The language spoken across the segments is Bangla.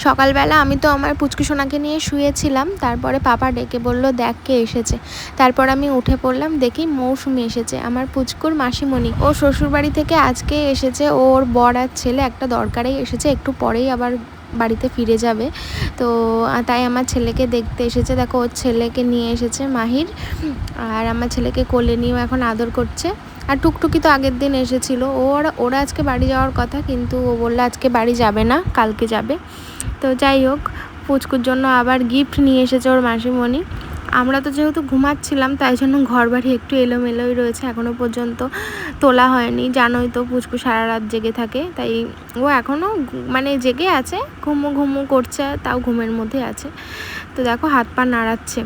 সকালবেলা আমি তো আমার পুচকু সোনাকে নিয়ে শুয়েছিলাম, তারপরে পাপা ডেকে বলল দেখ কে এসেছে। তারপর আমি উঠে পড়লাম, দেখি মৌসুমি এসেছে, আমার পুচকুর মাসিমণি। ও শ্বশুরবাড়ি থেকে আজকে এসেছে, ওর বর আর ছেলে একটা দরকারেই এসেছে, একটু পরেই আবার বাড়িতে ফিরে যাবে। তো তাই আমার ছেলেকে দেখতে এসেছে। দেখো ওর ছেলেকে নিয়ে এসেছে মাহির, আর আমার ছেলেকে কোলে নিয়েও এখন আদর করছে। আর টুকটুকি তো আগের দিন এসেছিলো, ওরা আজকে বাড়ি যাওয়ার কথা, কিন্তু ও বললো আজকে বাড়ি যাবে না, কালকে যাবে। তো যাই হোক, পুচকুর জন্য আবার গিফট নিয়ে এসেছে ওর মাসিমণি। আমরা তো যেহেতু ঘুমাচ্ছিলাম, তাই জন্য ঘর বাড়ি একটু এলোমেলোই রয়েছে, এখনও পর্যন্ত তোলা হয়নি। জানোই তো পুচকু সারা রাত জেগে থাকে, তাই ও এখনও মানে জেগে আছে, ঘুমু করছে, তাও ঘুমের মধ্যে আছে। তো দেখো হাত পা নাড়াচ্ছে।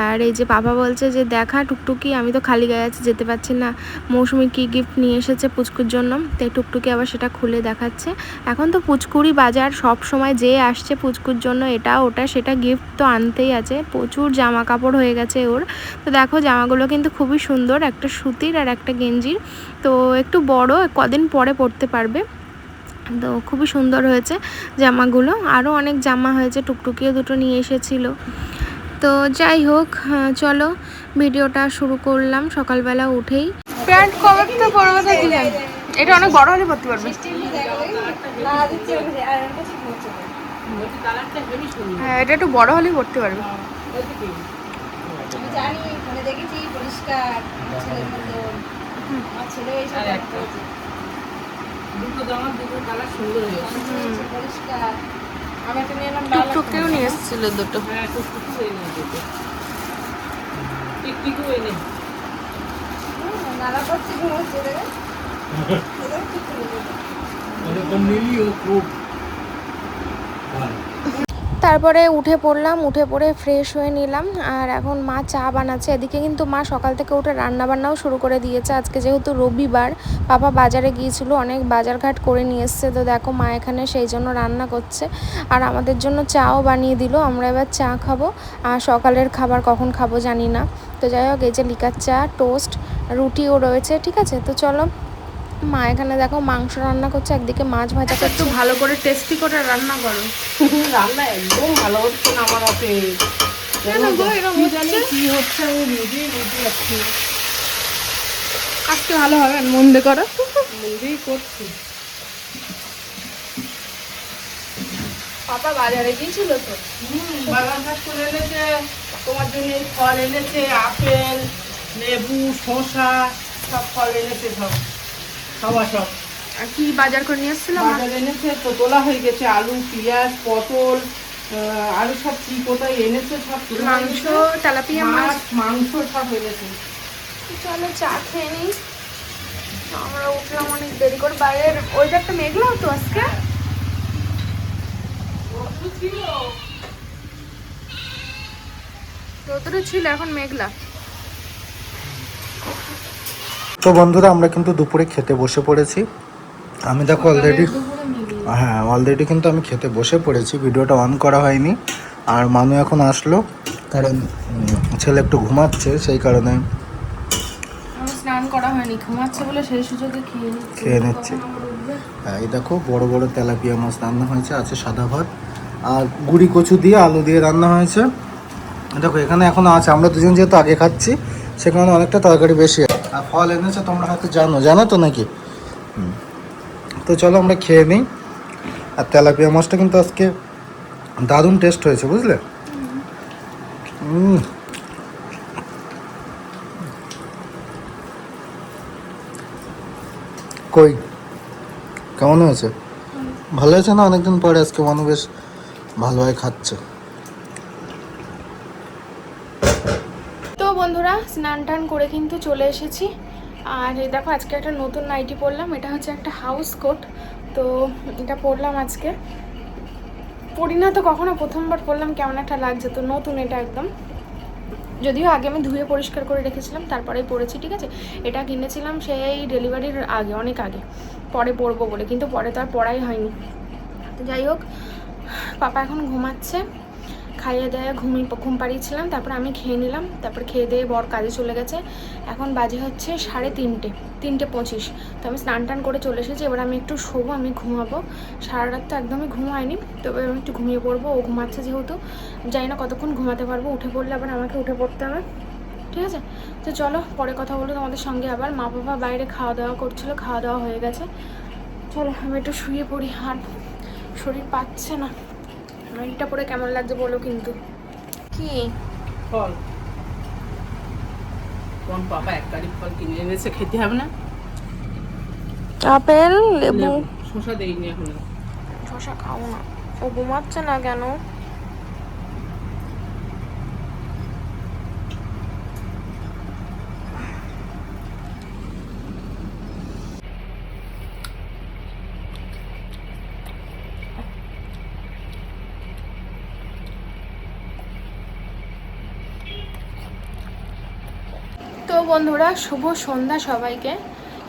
আর এই যে বাবা বলছে যে দেখা টুকটুকি, আমি তো খালি গায়ে আছে, যেতে পারছি না, মৌসুমি কী গিফট নিয়ে এসেছে পুচকুর জন্য। তাই টুকটুকি আবার সেটা খুলে দেখাচ্ছে। এখন তো পুচকুরই বাজার, সব সময় যে আসছে পুচকুর জন্য এটা ওটা সেটা গিফট তো আনতেই আছে। প্রচুর জামা কাপড় হয়ে গেছে ওর। তো দেখো জামাগুলো কিন্তু খুবই সুন্দর, একটা সুতির আর একটা গেঞ্জির। তো একটু বড়, কদিন পরে পরতে পারবে। তো খুবই সুন্দর হয়েছে জামাগুলো। আরও অনেক জামা হয়েছে, টুকটুকিও দুটো নিয়ে এসেছিলো। তো যাই হোক, চলো ভিডিওটা শুরু করলাম সকালবেলা উঠেই। প্যান্ট কবে তো বড় কথা কি জানি, এটা অনেক বড় হলে পরতে পারবে। হ্যাঁ, এটা একটু বড় হলেই পরতে পারবে। টুকটুকেও নিয়ে এসেছিল দুটো। তারপরে উঠে পড়লাম, উঠে পড়ে ফ্রেশ হয়ে নিলাম। আর এখন মা চা বানাচ্ছে। এদিকে কিন্তু মা সকাল থেকে উঠে রান্নাবান্নাও শুরু করে দিয়েছে। আজকে যেহেতু রবিবার, বাবা বাজারে গিয়েছিল, অনেক বাজারঘাট করে নিয়ে এসছে। তো দেখো মা এখানে সেই জন্য রান্না করছে, আর আমাদের জন্য চাও বানিয়ে দিল। আমরা এবার চা খাবো, আর সকালের খাবার কখন খাবো জানি না। তো যাই হোক, এই যে লিকার চা, টোস্ট, রুটিও রয়েছে। ঠিক আছে, তো চলো। মা এখানে দেখো মাংস রান্না করছে, একদিকে মাছ ভাজা করছে। একটু ভালো করে টেস্টি করে রান্না করো। রান্না একদম ভালো হচ্ছে না আমার হাতে। কি হচ্ছে আমি বুঝেই বুঝতে পারছি না। আজকে ভালো হবে, মন দিয়ে করো। মন্দিরই করছি। পাপা বাজারে গিয়েছিল তো, বাগান ঘাট করে এনেছে, তোমার জন্য এই ফল এনেছে, আপেল, লেবু, শসা, সব ফল এনেছে, সব খাওয়া সব। আর কি বাজার করে নিয়ে এসেছিল? বাজার এনেছে তো, তোলা হয়ে গেছে, আলু, পেঁয়াজ, পটল, আলু সব কি কোথায় এনেছে, সব মাংস, তেলাপিয়া মাছ, মাংস সব এনেছে। চলো চা খেয়ে নিই। আমরা উঠলাম অনেক দেরি করে, বাইরের ওয়েদারটা মেঘলা তো আজকে। রোদটা ছিল, এখন মেঘলা। তো বন্ধুরা, আমরা কিন্তু দুপুরে খেতে বসে পড়েছি। আমি দেখো অলরেডি কিন্তু আমি খেতে বসে পড়েছি, ভিডিওটা অন করা হয়নি। আর মানু এখন আসলো, কারণ ছেলে একটু ঘুমাচ্ছে, সেই কারণে স্নান করা হয়নি, ঘুমাচ্ছে বলে সেই সুযোগে খেয়ে নিচ্ছি। হ্যাঁ, এই দেখো বড় বড় তেলাপিয়া মাছ রান্না হয়েছে, আছে সাদা ভাত, আর গুড়ি কচু দিয়ে আলু দিয়ে রান্না হয়েছে। দেখো এখানে এখনো আছে, আমরা দুজন যেহেতু আগে খাচ্ছি, সেখানে অনেকটা তরকারি বেশি। আর ফল এনেছে, তোমরা হয়তো জানো তো নাকি? তো চলো আমরা খেয়ে নিই। আর তেলাপিয়া মাছটা কিন্তু আজকে দারুণ টেস্ট হয়েছে, বুঝলে? কই কেমন হয়েছে? ভালো হয়েছে না? অনেকদিন পরে আজকে মানুষ বেশ ভালোভাবে খাচ্ছে। তো বন্ধুরা, স্নান টান করে কিন্তু চলে এসেছি। আর এই দেখো আজকে একটা নতুন নাইটি পরলাম, এটা হচ্ছে একটা হাউস কোট। তো এটা পরলাম আজকে, পরি না তো কখনো, প্রথমবার পরলাম, কেমন একটা লাগছে। তো নতুন এটা একদম, যদিও আগে আমি ধুয়ে পরিষ্কার করে রেখেছিলাম, তারপরেই পরেছি। ঠিক আছে, এটা কিনেছিলাম সেই ডেলিভারির আগে, অনেক আগে, পরে পরবো বলে, কিন্তু পরে তো আর পরাই হয়নি। তো যাই হোক, পাপা এখন ঘুমাচ্ছে, খাইয়ে দেয়ে ঘুম পাড়িয়েছিলাম, তারপরে আমি খেয়ে নিলাম, তারপরে খেয়ে দিয়ে বর কাজে চলে গেছে। এখন বাজে হচ্ছে 3:30, 3:25। তো আমি স্নান টান করে চলে এসেছি, এবার আমি একটু শোবো, আমি ঘুমাবো। সারা রাত তো একদমই ঘুম হয়নি, তবে আমি একটু ঘুমিয়ে পড়বো। ও ঘুমাচ্ছে যেহেতু, জানি না কতক্ষণ ঘুমাতে পারবো, উঠে পড়লে আবার আমাকে উঠে পড়তে হবে, ঠিক আছে? তো চলো পরে কথা বলো তোমাদের সঙ্গে আবার। মা বাবা বাইরে খাওয়া দাওয়া করছিলো, খাওয়া দাওয়া হয়ে গেছে। চলো আমি একটু শুয়ে পড়ি, আর শরীর পাচ্ছে না। শাড়িটা পরে কেমন লাগছে বলো কিন্তু। কি ফল কোন পাপা এক গাড়ি ফল কিনে এনেছে, খেতে হবে না? আপেল, লেবু। শসা দেইনি এখন। শসা খাও না। ও ঘুমাচ্ছে না কেন? তো বন্ধুরা, শুভ সন্ধ্যা সবাইকে।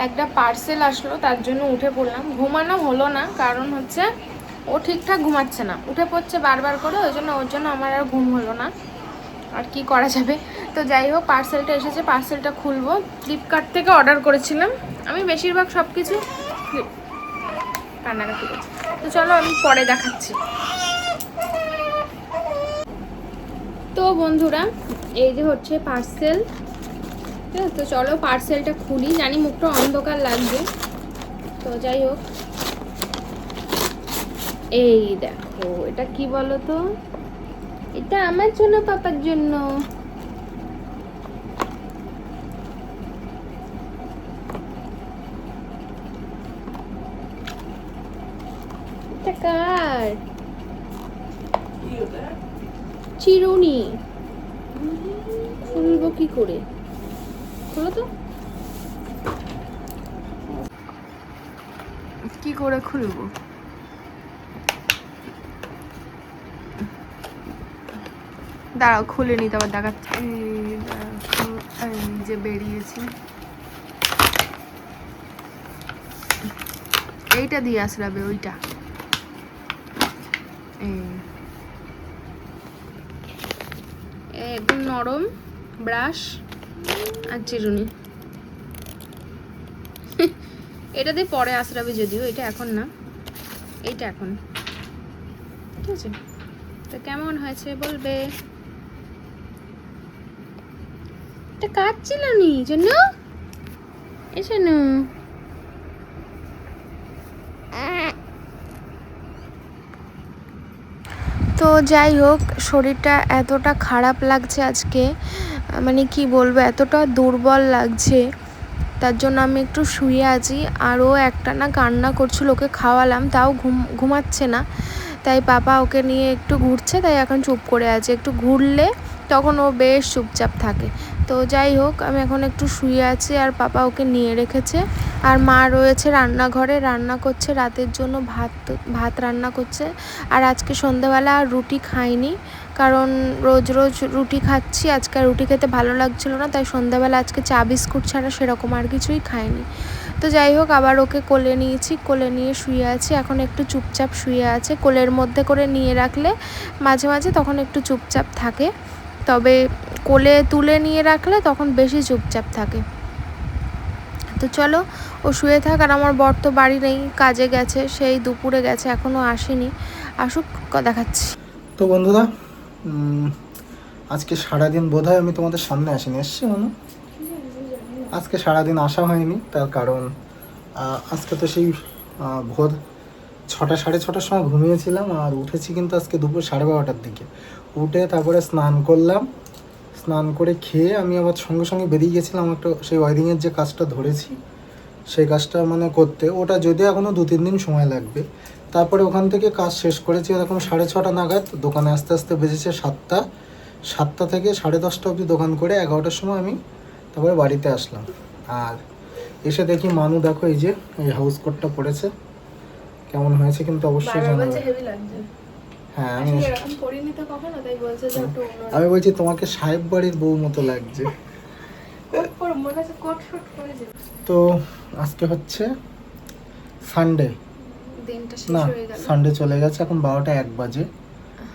একটা পার্সেল আসলো, তার জন্য উঠে পড়লাম। ঘুমানো হলো না, কারণ হচ্ছে ও ঠিকঠাক ঘুমাচ্ছে না, উঠে পড়ছে বারবার করে, ওর জন্য আমার আর ঘুম হলো না। আর কি করা যাবে। তো যাই হোক, পার্সেলটা এসেছে, পার্সেলটা খুলবো। ফ্লিপকার্ট থেকে অর্ডার করেছিলাম আমি, বেশিরভাগ সব কিছু কান্নাকাটি করছি। তো চলো আমি পরে দেখাচ্ছি। তো বন্ধুরা, এই যে হচ্ছে পার্সেল। তো চলো পার্সেলটা খুলি। জানি মুখটা অন্ধকার লাগবে, তো যাই হোক। এই দেখো, এটা কি বলো তো? এটা আমার জন্য, পাপার জন্য। এটা কার? চিরুনি। খুলবো কি করে? খোলো তো। কি করে খুলবো? দাঁড়াও, খুলে নিতে আবার দেখাচ্ছি। এই যে বেরিয়েছে, এইটা দিয়ে আসলাবে, ওইটা। একদম নরম ব্রাশ আর চিরুনি। এটা দিয়ে পরে আসরাবে, যদিও এটা এখন না, এইটা এখন। ঠিক আছে, তো কেমন হয়েছে বলবে। এটা কাটছিল নি জন্য এসে না। তো যাই হোক, শরীরটা এতটা খারাপ লাগছে আজকে, মানে কি বলবো, এতটা দুর্বল লাগছে। তার জন্য আমি একটু শুয়ে আছি। আরও একটা না কান্না করছিল, ওকে খাওয়ালাম, তাও ঘুমাচ্ছে না। তাই পাপা ওকে নিয়ে একটু ঘুরছে, তাই এখন চুপ করে আছে। একটু ঘুরলে তখন ও বেশ চুপচাপ থাকে। তো যাই হোক, আমি এখন একটু শুয়ে আছি, আর পাপা ওকে নিয়ে রেখেছে। আর মা রয়েছে রান্নাঘরে, রান্না করছে রাতের জন্য, ভাত রান্না করছে। আর আজকে সন্ধ্যাবেলা আর রুটি খাইনি, কারণ রোজ রোজ রুটি খাচ্ছি, আজকে আর রুটি খেতে ভালো লাগছিল না। তাই সন্ধ্যাবেলা আজকে চা বিস্কুট ছাড়া সেরকম আর কিছুই খাইনি। তো যাই হোক, আবার ওকে কোলে নিয়েছি, কোলে নিয়ে শুয়ে আছি। এখন একটু চুপচাপ শুয়ে আছে। কোলের মধ্যে করে নিয়ে রাখলে মাঝে মাঝে তখন একটু চুপচাপ থাকে, তবে কোলে তুলে নিয়ে রাখলে তখন বেশি চুপচাপ থাকে। তো চলো ও শুয়ে থাক। আর আমার বর তো বাড়ি নেই, কাজে গেছে, সেই দুপুরে গেছে, এখনও আসেনি। আসুক, দেখাচ্ছি। তো বন্ধুরা, আজকে সারাদিন বোধহয় আমি তোমাদের সামনে আসিনি, এসছি মনে। আজকে সারাদিন আসা হয়নি, তার কারণ আজকে তো সেই ভোর 6টা, 6:30টার সময় ঘুমিয়েছিলাম, আর উঠেছি কিন্তু আজকে দুপুর 12:30টার দিকে। উঠে তারপরে স্নান করলাম, স্নান করে খেয়ে আমি আবার সঙ্গে সঙ্গে বেরিয়ে গেছিলাম একটু সেই ওয়ারিংয়ের যে কাজটা ধরেছি সেই কাজটা মানে করতে। ওটা যদিও এখনও 2-3 দিন সময় লাগবে। তারপরে ওখান থেকে কাজ শেষ করেছি এরকম 6:30 নাগাদ। দোকানে আস্তে আস্তে বেজেছে 7টা। 7টা থেকে 10:30 অবধি দোকান করে 11টার সময় আমি তারপরে বাড়িতে আসলাম। আর এসে দেখি মানু, দেখো এই যে এই হাউস কোটটা পরেছে, কেমন হয়েছে কিন্তু অবশ্যই জানাবে। হ্যাঁ, আমি বলছি তোমাকে সাহেব বাড়ির বউ মতো লাগছে। তো আজকে হচ্ছে সানডে, না সানডে চলে গেছে, এখন 12টা 1 বাজে।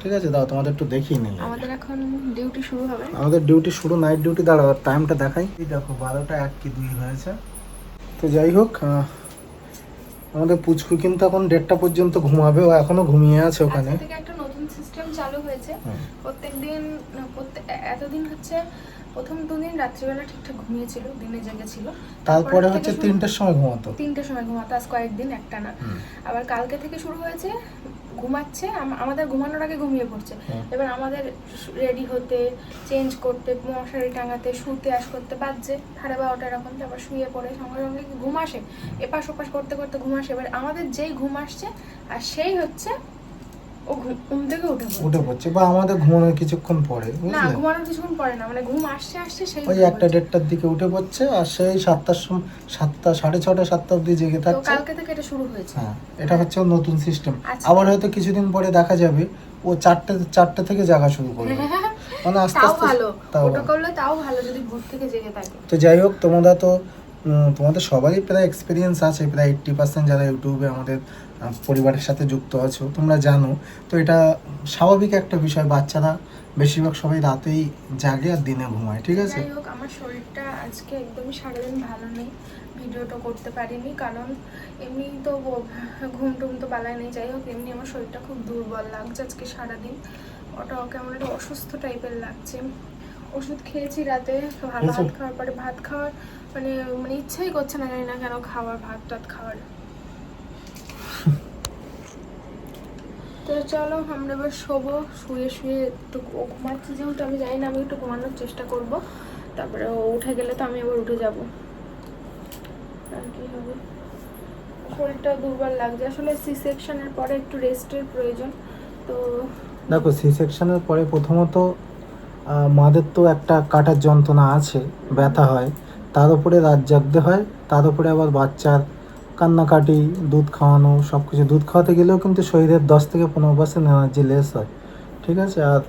ঠিক আছে, দাও তোমাদের একটু দেখিয়ে নিই। আমাদের এখন ডিউটি শুরু হবে। আমাদের ডিউটি শুরু, নাইট ডিউটি। দাঁড়াও টাইমটা দেখাই। এই দেখো 12:01 হয়েছে। তো যাই হোক, আমাদের পুচকু কিন্তু এখন 1:30 পর্যন্ত ঘুমাবে, ও এখনো ঘুমিয়ে আছে ওখানে। আজকে থেকে একটা নতুন সিস্টেম চালু হয়েছে। প্রত্যেকদিন এতদিন হচ্ছে প্রথম 2 দিন রাত্রিবেলা ঠিকঠাক ঘুমিয়েছিল, দিনে জেগেছিল। তারপরে হচ্ছে 3টের সময় ঘুমাতো। 3টের সময় ঘুমাতো, আজ কয়েকদিন একটা না। আবার কালকে থেকে শুরু হয়েছে ঘুমাচ্ছে, আমাদের ঘুমানোর আগে ঘুমিয়ে পড়ছে। এবার আমাদের রেডি হতে, চেঞ্জ করতে, মশারি টাঙাতে, শুতে করতে বাজছে 12:30 এরকম। তারপর শুয়ে পড়ে সঙ্গে সঙ্গে ঘুম আসে, এপাশ ওপাশ করতে করতে ঘুম আসে। এবার আমাদের যেই ঘুম আসছে আর সেই হচ্ছে ও ঘুম থেকে উঠে পড়ছে, বা আমাদের ঘুমানোর কিছুক্ষণ পরে, না বুঝলে? ঘুমানোর কিছুক্ষণ পরে না, মানে ঘুম আসছে সেই ওই 1টা-1:30টার দিকে উঠে পড়ছে, আর সেই 7টার সময় 7টা 6:30 7টা অবধি জেগে তো থাকছে। কালকে থেকে এটা শুরু হয়েছে। হ্যাঁ, এটা হচ্ছে ওর নতুন সিস্টেম। আচ্ছা। আবার হয়তো কিছুদিন পরে দেখা যাবে ও 4টে থেকে জাগা শুরু করবে, মানে আস্তে তাও আস্তে। ভালো, তাও ওটা ভালো। করলে তাও ভালো যদি ভোর থেকে জেগে থাকে। তো যাই হোক, তোমাদের সবারই প্রায় এক্সপিরিয়েন্স আছে, প্রায় 80% যারা ইউটিউবে আমাদের পরিবারের সাথে যুক্ত আছো তোমরা জানো। তো এটা স্বাভাবিক একটা বিষয়, বাচ্চারা বেশিরভাগ সবাই রাতেই জাগে আর দিনে ঘুমায়, ঠিক আছে? যাই হোক, আমার শরীরটা আজকে একদমই সারাদিন ভালো নেই, ভিডিওটা করতে পারিনি, কারণ এমনি তো ঘুম টুম তো বালাই নেই। যাই হোক, এমনি আমার শরীরটা খুব দুর্বল লাগছে আজকে সারাদিন। ওটা কেমন একটা অসুস্থ টাইপের লাগছে। ওষুধ খেয়েছি রাতে, ভাত খাওয়ার পরে ভাত খাওয়ার মানে ইচ্ছাই করছে না, জানি না কেন খাওয়ার, ভাত টাত খাওয়ার। তো চলো আমরা এবার শোবো, শুয়ে একটু ঘুমাচ্ছি যেহেতু, আমি জানি না, আমি একটু ঘুমানোর চেষ্টা করব। তারপরে ও উঠে গেলে তো আমি আবার উঠে যাব, আর কি হবে। শরীরটা দুর্বল লাগছে আসলে, সি সেকশনের পরে একটু রেস্টের প্রয়োজন। তো দেখো, সি সেকশনের পরে প্রথমত মাদের তো একটা কাটার যন্ত্রণা আছে, ব্যথা হয়, তার উপরে রাত জাগতে হয়, তার উপরে আবার বাচ্চার কান্নাকাটি, দুধ খাওয়ানো, সব কিছু। দুধ খাওয়াতে গেলেও কিন্তু শরীরের 10-15% এনার্জি লেস হয়, ঠিক আছে? আর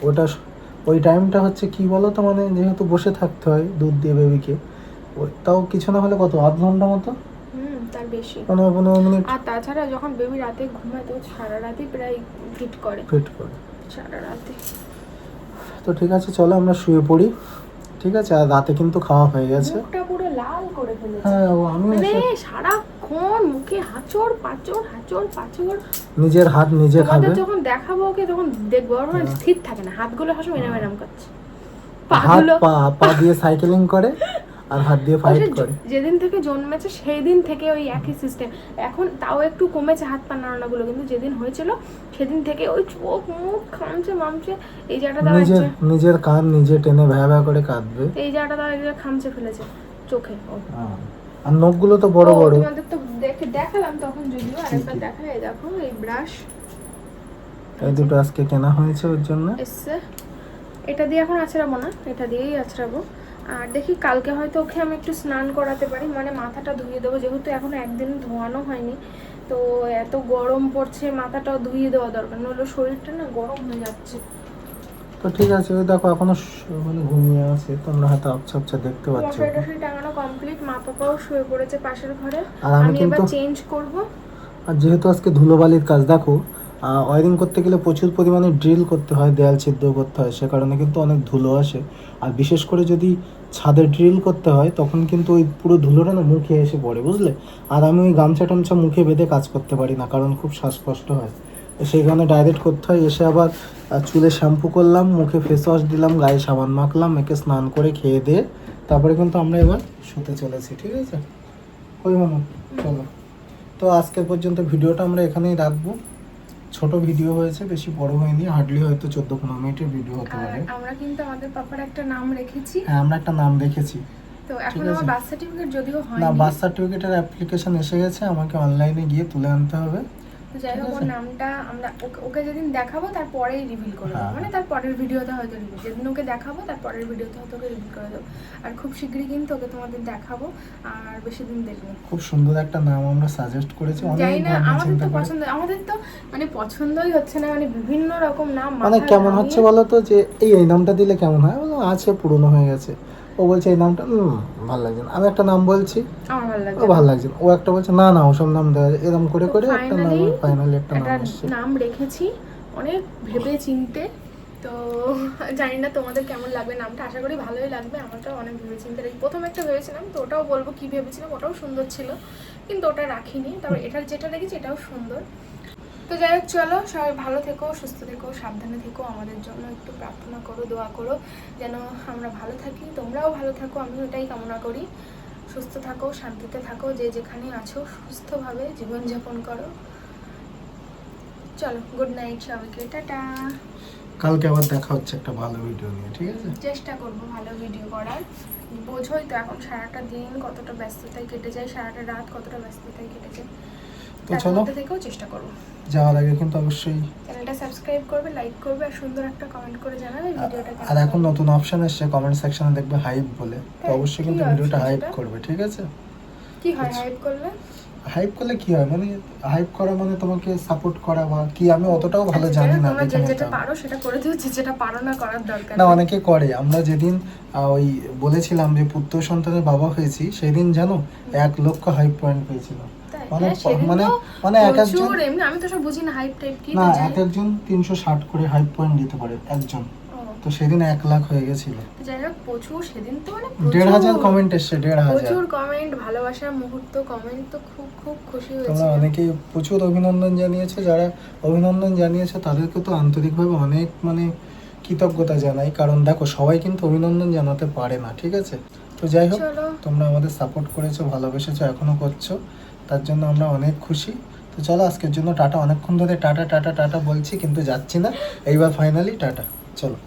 ওই টাইমটা হচ্ছে কি বলো তো, মানে যেহেতু বসে থাকতে হয় দুধ দিয়ে বেবিকে, তাও কিছু না হলে কত, আধ ঘন্টা মতো, তার বেশি, 15 মিনিট। আর তাছাড়া যখন বেবি রাতে ঘুমায় তো সারা রাতই প্রায় ফিট করে সারা রাতে। তো ঠিক আছে, চলো আমরা শুয়ে পড়ি, ঠিক আছে? আর রাতে কিন্তু খাওয়া হয়ে গেছে। মুখটা পুরো লাল করে ফেলেছে। হ্যাঁ, আমি মানে সারাক্ষণ মুখে হাঁচড় পাঁচড়। নিজের হাত নিজে খাবে। যখন দেখাবো ওকে তখন দেখবো ওর মানে স্থির থাকে না, হাতগুলো হাসো এরম করছে, হাত পা দিয়ে সাইকেলিং করে আর হাত দিয়ে ফাইট করে। যেদিন থেকে জন্মেছে সেই দিন থেকে ওই একই সিস্টেম। এখন তাও একটু কমেছে হাত পা নাড়ানোগুলো, কিন্তু যেদিন হয়েছিল সেদিন থেকে ওই চোখ মুখ খামচে এই জায়গাটা নিজের কান নিজে টেনে ভ্যা করে কাঁদবে। এই জায়গাটা তাও একদম খামচে ফেলেছে চোখে। আর নখগুলো তো বড় বড়। তোমাদের তো দেখালাম তখন, যদিও আরেকবার দেখা। এই দেখো এই ব্রাশ, এই দুটো আজকে কেনা হয়েছে ওর জন্য। এটা দিয়ে এখন আছড়াবো না, এটা দিয়েই আছড়াবো। আর দেখি কালকে হয়তো ওকে আমি একটু স্নান করাতে পারি, মানে মাথাটা ধুয়ে দেবো, যেহেতু এখনো একদিন ধোয়ানো হয়নি। তো এত গরম পড়ছে, মাথাটাও ধুয়ে দেওয়া দরকার, নইলে শরীরটা না গরম হয়ে যাচ্ছে। তো ঠিক আছে, ওই দেখো এখনো মানে ঘুমিয়ে আছে, তোমরা হয়তো আবছা দেখতে পাচ্ছ। মশারি টাঙানো কমপ্লিট, মা পাপাও শুয়ে পড়েছে পাশের ঘরে, আর আমি এবার কিন্তু চেঞ্জ করব। আর যেহেতু আজকে ধুলোবালির কাজ, দেখো ওয়ারিং করতে গেলে প্রচুর পরিমাণে ড্রিল করতে হয়, দেয়াল ছিদ্র করতে হয়, সে কারণে কিন্তু অনেক ধুলো আসে। আর বিশেষ করে যদি ছাদে ড্রিল করতে হয় তখন কিন্তু ওই পুরো ধুলোটা না মুখে এসে পড়ে, বুঝলে? আর আমি ওই গামছা টামছা মুখে বেঁধে কাজ করতে পারি না, কারণ খুব শ্বাসকষ্ট হয়। তো সেই কারণে ডাইরেক্ট করতে হয়। এসে আবার চুলে শ্যাম্পু করলাম, মুখে ফেস ওয়াশ দিলাম, গায়ে সাবান মাখলাম, মেখে স্নান করে খেয়ে দিয়ে তারপরে কিন্তু আমরা এবার শুতে চলেছি, ঠিক আছে? ওই মামা চলো। তো আজকের পর্যন্ত ভিডিওটা আমরা এখানেই রাখবো। ছোট ভিডিও হয়েছে, বেশি বড় হয়নি, হার্ডলি হয়তো 14-15 মিনিটের ভিডিও হতে পারে। আমরা কিন্তু আমাদের পাপার একটা নাম রেখেছি। হ্যাঁ, আমরা একটা নাম রেখেছি। তো এখন আমার বার্থ সার্টিফিকেট যদিও হয়নি, না, বার্থ সার্টিফিকেটের অ্যাপ্লিকেশন এসে গেছে, আমাকে অনলাইনে গিয়ে তুলে আনতে হবে। তো যাই হোক, ওর নামটা আমরা ওকে যেদিন দেখাবো তারপরেই রিভিল করে দেবো, মানে তার পরের ভিডিওতে হয়তো রিভিল, যেদিন ওকে দেখাবো তার পরের ভিডিওতে হয়তো ওকে রিভিল করে দেবো। আর খুব শীঘ্রই কিন্তু ওকে তোমাদের দেখাবো, আর বেশি দিন দেখবো। খুব সুন্দর একটা নাম আমরা সাজেস্ট করেছি, জানি না, আমাদের তো পছন্দ, আমাদের তো মানে পছন্দই হচ্ছে না, মানে বিভিন্ন রকম নাম মানে কেমন হচ্ছে বলো তো, যে এই নামটা দিলে কেমন হয়, বলো আছে পুরনো হয়ে গেছে। ও বলছে এই নামটা ভালো লাগছে না, আমি একটা নাম বলছি আমার ভালো লাগছে, ও ভালো লাগছে না, ও একটা বলছে না ওসব নাম দেওয়া যায়, এরকম করে একটা নাম, ফাইনালি একটা নাম রেখেছি। অনেক ভেবে চিনতে। তো জানি না তোমাদের কেমন লাগবে নামটা, আশা করি ভালোই লাগবে। আমারটাও অনেক ভেবে চিনতে, এই প্রথম একটা ভেবেছিলাম, তো ওটাও বলবো কি ভেবেছিলাম, ওটাও সুন্দর ছিল, কিন্তু ওটা রাখিনি। তারপর এটার যেটা রেখেছি এটাও সুন্দর। তো যাই হোক, চলো সবাই ভালো থেকো, সুস্থ থেকো, সাবধানে থেকো। আমাদের জন্য একটু প্রার্থনা করো, দোয়া করো যেন আমরা ভালো থাকি, তোমরাও ভালো থাকো, আমি ওটাই কামনা করি। সুস্থ থাকো, শান্তিতে থাকো, যে যেখানে আছো সুস্থভাবে জীবনযাপন করো। চলো, গুড নাইট সবাইকে, টাটা। কালকে আবার দেখা হচ্ছে একটা ভালো ভিডিও নিয়ে, ঠিক আছে? চেষ্টা করবো ভালো ভিডিও করার। বোঝোই তো এখন সারাটা দিন কতটা ব্যস্ততায় কেটে যায়, সারাটা রাত কতটা ব্যস্ততায় কেটে যায়। তো চলো, থেকেও চেষ্টা করবো। যাওয়ার আগে কিন্তু অবশ্যই চ্যানেলটা সাবস্ক্রাইব করবে, লাইক করবে, আর সুন্দর একটা কমেন্ট করে জানাবে ভিডিওটা কেমন। আর এখন নতুন অপশন এসেছে কমেন্ট সেকশনে, দেখবে হাইপ বলে, তো অবশ্যই কিন্তু কি ভিডিওটা option হাইপ সেটা? করবে, ঠিক আছে? কি হয় হাইপ করলে? হাইপ করলে কি হয় মানে, হাইপ করা মানে তোমাকে সাপোর্ট করা বা কি, আমি অতটাও ভালো আচ্ছা, জানি না, তোমরা দেখে নিতে যেটা হবে। পারো সেটা করে দিও, যেটা পারো না করার দরকার না, নেই। অনেকে করে। আমরা যেদিন ওই বলেছিলাম যে পুত্র সন্তানের বাবা হয়েছি, সেদিন জানো 1 লক্ষ হাইপ পয়েন্ট পেয়েছিল। তাই? মানে হ্যাঁ, সেদিন মানে তো মানে এক একজন, প্রচুর, এমনি আমি তো সব বুঝি না হাইপ টাইপ কি, না তো যাই এক একজন 360 করে হাইপ পয়েন্ট দিতে পারে একজন, ও, তো সেদিন 1 লাখ হয়ে গেছিল। তো যাই হোক, প্রচুর সেদিন তো মানে 1,500 কমেন্ট এসছে, 1,500। প্রচুর কমেন্ট, ভালোবাসার মুহূর্ত কমেন্ট, তো খুব খুব খুশি তোমরা হয়েছি। অনেকেই প্রচুর অভিনন্দন জানিয়েছো, যারা অভিনন্দন জানিয়েছো তাদেরকে তো আন্তরিকভাবে অনেক মানে কৃতজ্ঞতা জানাই, কারণ দেখো সবাই কিন্তু অভিনন্দন জানাতে পারে না, ঠিক আছে? তো যাই হোক, চলো, তোমরা আমাদের সাপোর্ট করেছো, ভালোবেসেছো, এখনো করছো, তার জন্য আমরা অনেক খুশি। তো চলো, আজকের জন্য টাটা। অনেকক্ষণ ধরে টাটা টাটা টাটা বলছি কিন্তু যাচ্ছি না, এইবার ফাইনালি টাটা, চলো।